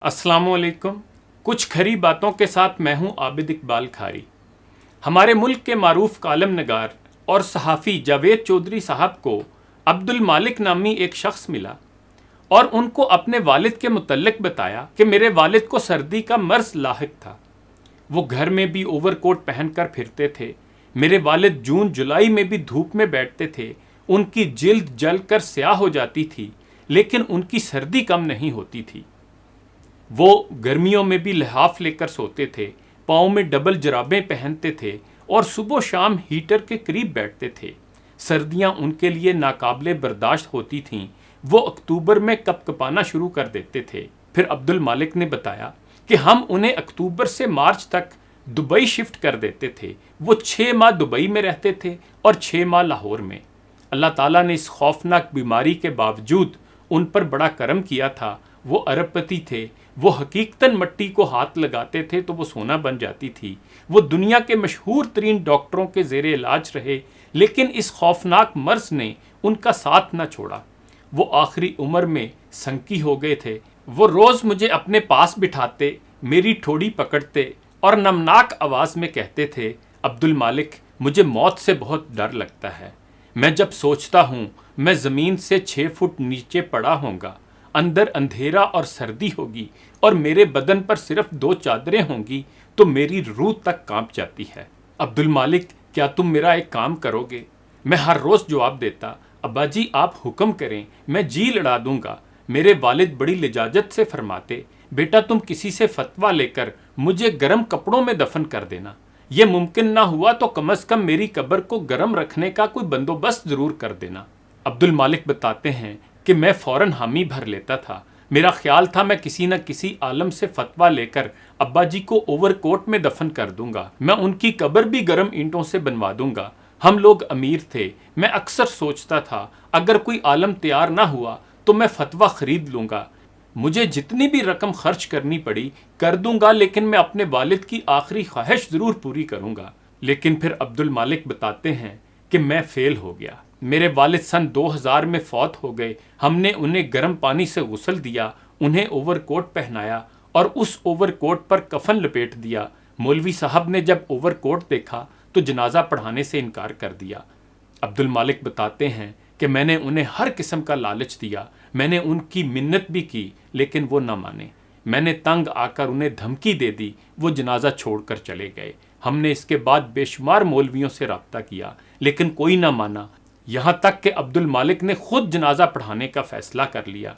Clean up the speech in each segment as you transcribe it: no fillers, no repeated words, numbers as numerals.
अस्सलाम वालेकुम। कुछ खरी बातों के साथ मैं हूं आबिद इकबाल खारी। हमारे मुल्क के मारूफ कालम नगार और सहाफ़ी जावेद चौधरी साहब को अब्दुल मालिक नामी एक शख्स मिला और उनको अपने वालिद के मुतल्लिक बताया कि मेरे वालिद को सर्दी का मर्ज़ लाहिक था। वो घर में भी ओवरकोट पहनकर फिरते थे। मेरे वालिद जून जुलाई में भी धूप में बैठते थे। उनकी जिल्द जल कर स्याह हो जाती थी, लेकिन उनकी सर्दी कम नहीं होती थी। वो गर्मियों में भी लिहाफ लेकर सोते थे, पाँव में डबल जराबें पहनते थे और सुबह शाम हीटर के करीब बैठते थे। सर्दियां उनके लिए नाकाबिले बर्दाश्त होती थीं। वो अक्टूबर में कपकपाना शुरू कर देते थे। फिर अब्दुल मालिक ने बताया कि हम उन्हें अक्टूबर से मार्च तक दुबई शिफ्ट कर देते थे। वो 6 माह दुबई में रहते थे और 6 माह लाहौर में। अल्लाह ताला ने इस खौफनाक बीमारी के बावजूद उन पर बड़ा करम किया था। वो अरबपति थे। वो हकीकतन मट्टी को हाथ लगाते थे तो वो सोना बन जाती थी। वो दुनिया के मशहूर तरीन डॉक्टरों के ज़ेरे इलाज रहे, लेकिन इस खौफनाक मर्ज ने उनका साथ न छोड़ा। वो आखिरी उम्र में संकी हो गए थे। वो रोज़ मुझे अपने पास बिठाते, मेरी ठोड़ी पकड़ते और नमनाक आवाज़ में कहते थे, अब्दुल मालिक, मुझे मौत से बहुत डर लगता है। मैं जब सोचता हूँ मैं ज़मीन से 6 फुट नीचे पड़ा होऊंगा, अंदर अंधेरा और सर्दी होगी और मेरे बदन पर सिर्फ 2 चादरें होंगी, तो मेरी रूह तक कांप जाती है। अब्दुल मालिक, क्या तुम मेरा एक काम करोगे? मैं हर रोज़ जवाब देता, अब्बा जी आप हुक्म करें, मैं जी लड़ा दूंगा। मेरे वालिद बड़ी लिजाजत से फरमाते, बेटा तुम किसी से फतवा लेकर मुझे गर्म कपड़ों में दफन कर देना। यह मुमकिन ना हुआ तो कम अज़ कम मेरी कब्र को गर्म रखने का कोई बंदोबस्त ज़रूर कर देना। अब्दुल मालिक बताते हैं कि मैं फ़ौरन हामी भर लेता था। मेरा ख्याल था मैं किसी न किसी आलम से फतवा लेकर अब्बा जी को ओवरकोट में दफन कर दूंगा। मैं उनकी कब्र भी गर्म ईंटों से बनवा दूंगा। हम लोग अमीर थे। मैं अक्सर सोचता था अगर कोई आलम तैयार ना हुआ तो मैं फतवा खरीद लूंगा। मुझे जितनी भी रकम खर्च करनी पड़ी कर दूंगा, लेकिन मैं अपने वालिद की आखिरी ख्वाहिश ज़रूर पूरी करूंगा। लेकिन फिर अब्दुल मालिक बताते हैं कि मैं फेल हो गया। मेरे वालिद सन 2000 में फौत हो गए। हमने उन्हें गर्म पानी से गुस्ल दिया, उन्हें ओवरकोट पहनाया और उस ओवरकोट पर कफन लपेट दिया। मौलवी साहब ने जब ओवरकोट देखा तो जनाजा पढ़ाने से इनकार कर दिया। अब्दुल मालिक बताते हैं कि मैंने उन्हें हर किस्म का लालच दिया। मैंने उनकी मिन्नत भी की, लेकिन वो न माने। मैंने तंग आकर उन्हें धमकी दे दी। वो जनाजा छोड़कर चले गए। हमने इसके बाद बेशुमार मौलवियों से रब्ता किया, लेकिन कोई ना माना। यहाँ तक कि अब्दुल मालिक ने खुद जनाजा पढ़ाने का फ़ैसला कर लिया।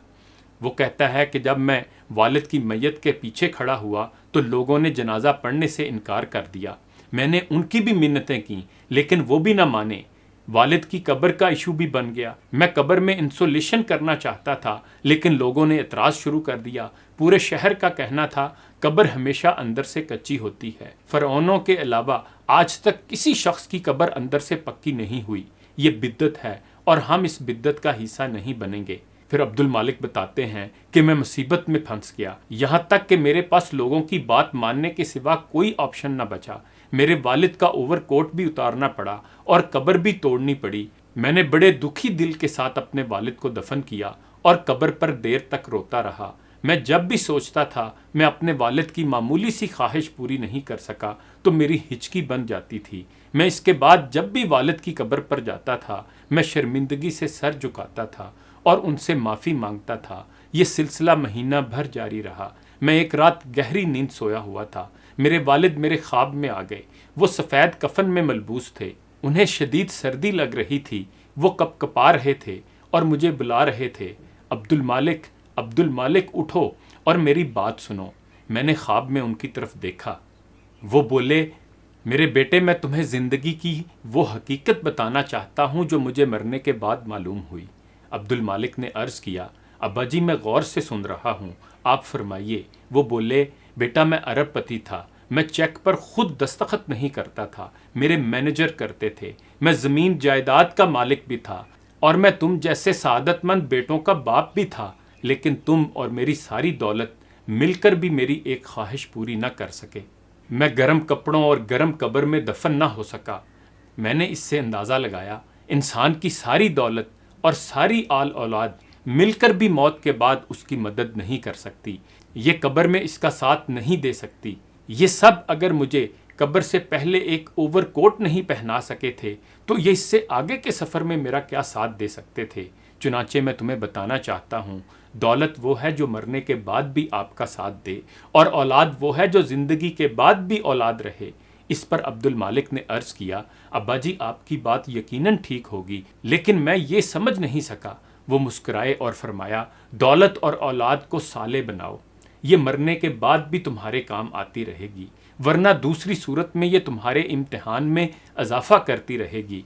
वो कहता है कि जब मैं वालिद की मैयत के पीछे खड़ा हुआ तो लोगों ने जनाजा पढ़ने से इनकार कर दिया। मैंने उनकी भी मिन्नतें की, लेकिन वो भी ना माने। वालिद की कब्र का इशू भी बन गया। मैं कब्र में इंसुलेशन करना चाहता था, लेकिन लोगों ने एतराज़ शुरू कर दिया। पूरे शहर का कहना था कब्र हमेशा अंदर से कच्ची होती है। फ़िरऔनों के अलावा आज तक किसी शख्स की कब्र अंदर से पक्की नहीं हुई। ये बिद्दत है और हम इस बिद्दत का हिस्सा नहीं बनेंगे। फिर अब्दुल मालिक बताते हैं कि मैं मुसीबत में फंस गया, यहाँ तक कि मेरे पास लोगों की बात मानने के सिवा कोई ऑप्शन न बचा। मेरे वालिद का ओवरकोट भी उतारना पड़ा और कब्र भी तोड़नी पड़ी। मैंने बड़े दुखी दिल के साथ अपने वालिद को दफन किया और कब्र पर देर तक रोता रहा। मैं जब भी सोचता था मैं अपने वालिद की मामूली सी ख्वाहिश पूरी नहीं कर सका तो मेरी हिचकी बन जाती थी। मैं इसके बाद जब भी वालिद की कब्र पर जाता था मैं शर्मिंदगी से सर झुकाता था और उनसे माफ़ी मांगता था। ये सिलसिला महीना भर जारी रहा। मैं एक रात गहरी नींद सोया हुआ था। मेरे वालिद मेरे ख्वाब में आ गए। वो सफ़ेद कफन में मलबूस थे। उन्हें शदीद सर्दी लग रही थी। वो कपकपा रहे थे और मुझे बुला रहे थे, अब्दुल मालिक उठो और मेरी बात सुनो। मैंने ख्वाब में उनकी तरफ देखा। वो बोले, मेरे बेटे, मैं तुम्हें ज़िंदगी की वो हकीकत बताना चाहता हूँ जो मुझे मरने के बाद मालूम हुई। अब्दुल मालिक ने अर्ज़ किया, अब्बा जी मैं गौर से सुन रहा हूँ, आप फरमाइए। वो बोले, बेटा मैं अरबपति था। मैं चेक पर खुद दस्तखत नहीं करता था, मेरे मैनेजर करते थे। मैं ज़मीन जायदाद का मालिक भी था और मैं तुम जैसे सादतमंद बेटों का बाप भी था, लेकिन तुम और मेरी सारी दौलत मिलकर भी मेरी एक ख्वाहिश पूरी न कर सके। मैं गर्म कपड़ों और गर्म कब्र में दफन ना हो सका। मैंने इससे अंदाज़ा लगाया इंसान की सारी दौलत और सारी आल औलाद मिलकर भी मौत के बाद उसकी मदद नहीं कर सकती। یہ قبر میں اس کا ساتھ نہیں دے سکتی۔ یہ سب اگر مجھے قبر سے پہلے ایک اوور کوٹ نہیں پہنا سکے تھے تو یہ اس سے آگے کے سفر میں میرا کیا ساتھ دے سکتے تھے؟ چنانچہ میں تمہیں بتانا چاہتا ہوں، دولت وہ ہے جو مرنے کے بعد بھی آپ کا ساتھ دے، اور اولاد وہ ہے جو زندگی کے بعد بھی اولاد رہے۔ اس پر عبد المالک نے عرض کیا، ابا جی آپ کی بات یقیناً ٹھیک ہوگی، لیکن میں یہ سمجھ نہیں سکا۔ وہ مسکرائے اور فرمایا، دولت اور اولاد کو صالح بناؤ، یہ مرنے کے بعد بھی تمہارے کام آتی رہے گی، ورنہ دوسری صورت میں یہ تمہارے امتحان میں اضافہ کرتی رہے گی۔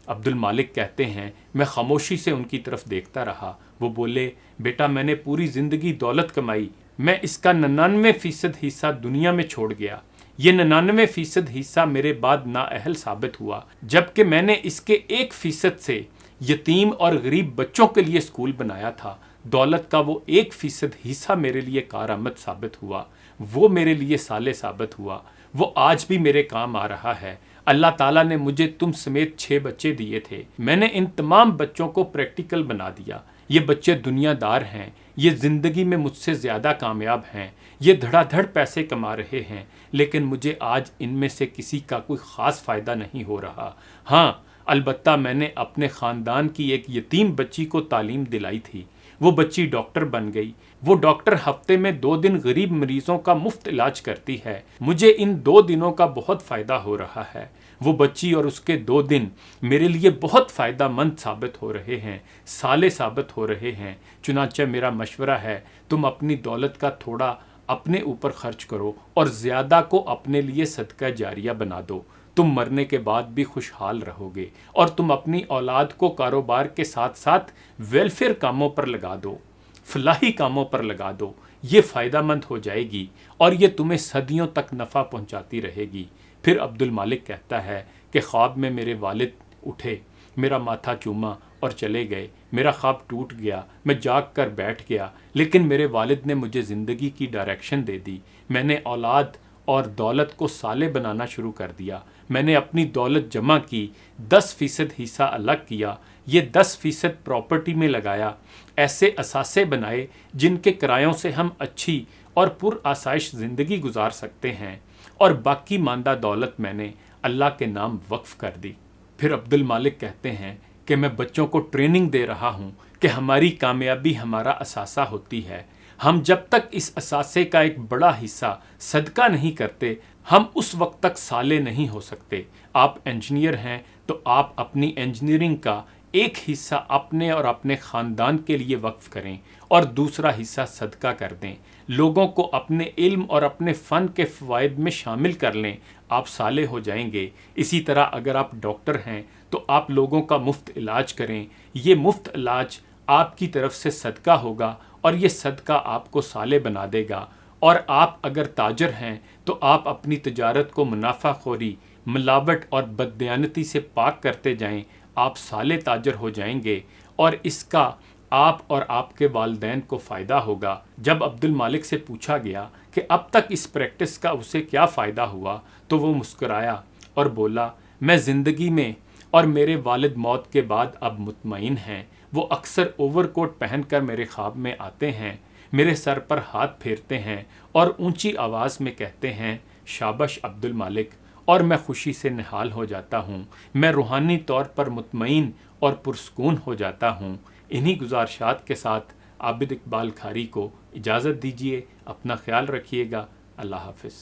عبد المالک کہتے ہیں، میں خاموشی سے ان کی طرف دیکھتا رہا۔ وہ بولے، بیٹا میں نے پوری زندگی دولت کمائی، میں اس کا 99% حصہ دنیا میں چھوڑ گیا، یہ 99% حصہ میرے بعد نااہل ثابت ہوا، جبکہ میں نے اس کے 1% سے یتیم اور غریب بچوں کے لیے اسکول بنایا تھا۔ دولت کا وہ 1% حصہ میرے لیے کارآمد ثابت ہوا، وہ میرے لیے صالح ثابت ہوا، وہ آج بھی میرے کام آ رہا ہے۔ اللہ تعالیٰ نے مجھے تم سمیت 6 بچے دیے تھے، میں نے ان تمام بچوں کو پریکٹیکل بنا دیا۔ یہ بچے دنیا دار ہیں، یہ زندگی میں مجھ سے زیادہ کامیاب ہیں، یہ دھڑا دھڑ پیسے کما رہے ہیں، لیکن مجھے آج ان میں سے کسی کا کوئی خاص فائدہ نہیں ہو رہا۔ ہاں البتہ میں نے اپنے خاندان کی ایک یتیم بچی کو تعلیم دلائی تھی، وہ بچی ڈاکٹر بن گئی، وہ ڈاکٹر ہفتے میں 2 دن غریب مریضوں کا مفت علاج کرتی ہے، مجھے ان 2 دنوں کا بہت فائدہ ہو رہا ہے۔ وہ بچی اور اس کے 2 دن میرے لیے بہت فائدہ مند ثابت ہو رہے ہیں، صالح ثابت ہو رہے ہیں۔ چنانچہ میرا مشورہ ہے، تم اپنی دولت کا تھوڑا اپنے اوپر خرچ کرو اور زیادہ کو اپنے لیے صدقہ جاریہ بنا دو، تم مرنے کے بعد بھی خوشحال رہو گے، اور تم اپنی اولاد کو کاروبار کے ساتھ ساتھ ویلفیئر کاموں پر لگا دو، فلاحی کاموں پر لگا دو، یہ فائدہ مند ہو جائے گی اور یہ تمہیں صدیوں تک نفع پہنچاتی رہے گی۔ پھر عبد المالک کہتا ہے کہ خواب میں میرے والد اٹھے، میرا ماتھا چوما اور چلے گئے، میرا خواب ٹوٹ گیا، میں جاگ کر بیٹھ گیا، لیکن میرے والد نے مجھے زندگی کی ڈائریکشن دے دی۔ میں نے اولاد اور دولت کو صالح بنانا شروع کر دیا، میں نے اپنی دولت جمع کی، 10% حصہ الگ کیا، یہ 10% پراپرٹی میں لگایا، ایسے اثاثے بنائے جن کے کرایوں سے ہم اچھی اور پر آسائش زندگی گزار سکتے ہیں، اور باقی ماندہ دولت میں نے اللہ کے نام وقف کر دی۔ پھر عبد المالک کہتے ہیں کہ میں بچوں کو ٹریننگ دے رہا ہوں کہ ہماری کامیابی ہمارا اثاثہ ہوتی ہے، ہم جب تک اس اثاثے کا ایک بڑا حصہ صدقہ نہیں کرتے ہم اس وقت تک صالح نہیں ہو سکتے۔ آپ انجینئر ہیں تو آپ اپنی انجینئرنگ کا ایک حصہ اپنے اور اپنے خاندان کے لیے وقف کریں اور دوسرا حصہ صدقہ کر دیں، لوگوں کو اپنے علم اور اپنے فن کے فوائد میں شامل کر لیں، آپ صالح ہو جائیں گے۔ اسی طرح اگر آپ ڈاکٹر ہیں تو آپ لوگوں کا مفت علاج کریں، یہ مفت علاج آپ کی طرف سے صدقہ ہوگا اور یہ صدقہ آپ کو صالح بنا دے گا۔ اور آپ اگر تاجر ہیں تو آپ اپنی تجارت کو منافع خوری، ملاوٹ اور بددیانتی سے پاک کرتے جائیں، آپ صالح تاجر ہو جائیں گے اور اس کا آپ اور آپ کے والدین کو فائدہ ہوگا۔ جب عبد المالک سے پوچھا گیا کہ اب تک اس پریکٹس کا اسے کیا فائدہ ہوا تو وہ مسکرایا اور بولا، میں زندگی میں اور میرے والد موت کے بعد اب مطمئن ہیں۔ وہ اکثر اوور کوٹ پہن کر میرے خواب میں آتے ہیں، میرے سر پر ہاتھ پھیرتے ہیں اور اونچی آواز میں کہتے ہیں، شاباش عبد المالک، اور میں خوشی سے نہال ہو جاتا ہوں، میں روحانی طور پر مطمئن اور پرسکون ہو جاتا ہوں۔ انہی گزارشات کے ساتھ عابد اقبال کھاری کو اجازت دیجیے، اپنا خیال رکھیے گا، اللہ حافظ۔